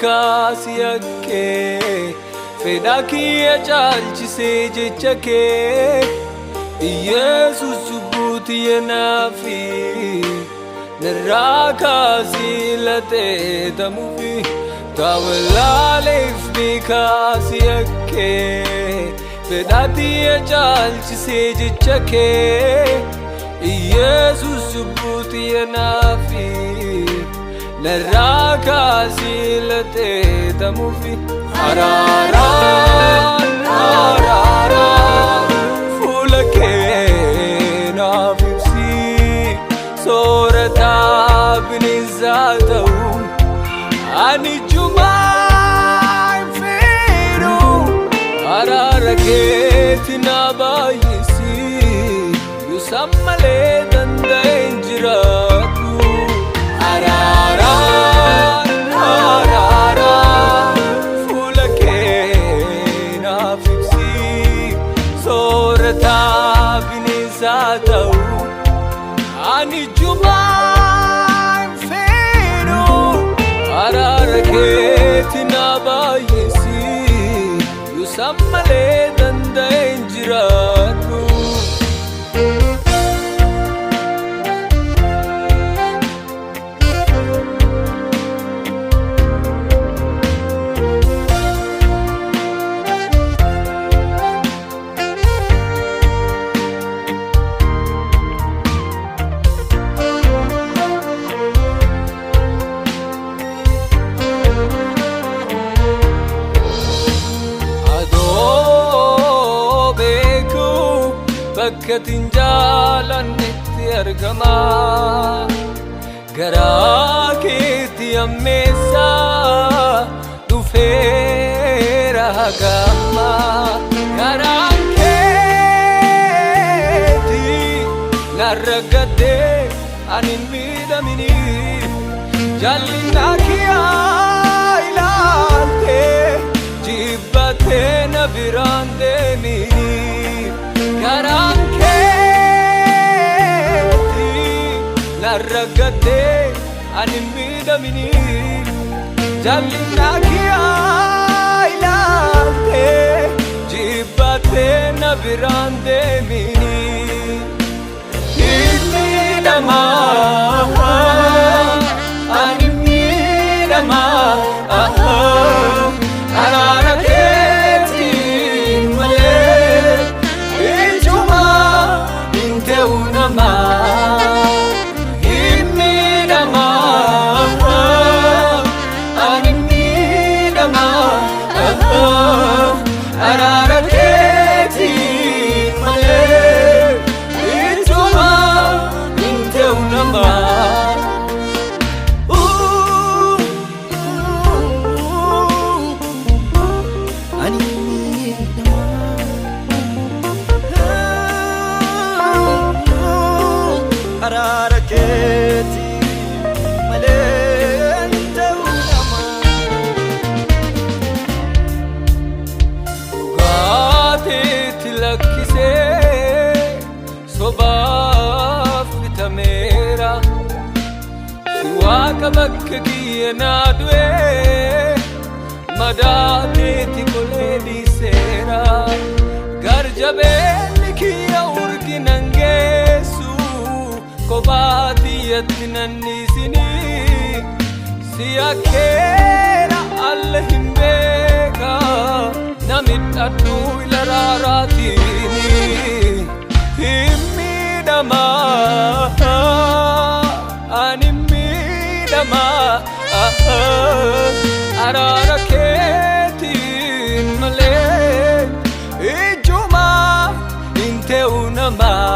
kaasiyakke fedha kiyya caalchisee jecha kee Yesus cubbuutiyya naafi narraa kaasii latee damuufi tawalaaleef ni kaasiyakke fedha kiyya caalchisee jecha kee Yesus cubbuutiyya naafi narraa kaasii latee damuufi araaraan araaraan fuula kee naaf ibsi soorataa bineensaa ta'u ani jumaan fedhu araara keetti na baay'isi yuusan malee danda'een jiraadhu araaraan araaraan fuula kee naaf ibsi soorataa bineensaa ta'u ani jumaan fedhu araara keetti na baay'isi yuusan malee danda'een jiraadhu bakkatin jaalannetti argama garaa keetti ammeessaa dhufeera hagama garaan keetti narra gaddee anin miidhamini jal'ina kiyyaa ilaaltee jibbattee na biraan deemini garaan keetti narra gaddee anin miidhamini jal'ina kiyyaa ilaaltee jibbattee na biraan deemini miidhamaa anin miidhamaa araara keetiin malee ijuma hin ta'u namaa hin miidhamaa anin miidhamaa araara keetiin malee ijuma hin ta'u namaa araara keetti malee ta'u namaa dhugaateetti lakkisee sobaaf bitameera si waaqa bakka kiyya naa du'ee madaateetti golee dhiiseera garjabeenni kiyya urginan geessu kophaatiyyatti nanniisini si akkeera alla hin beeka namidhadhu ila raaraatiini hin miidhamaa ani miidhamaa araara keetiin malee ijuma hin ta'u namaa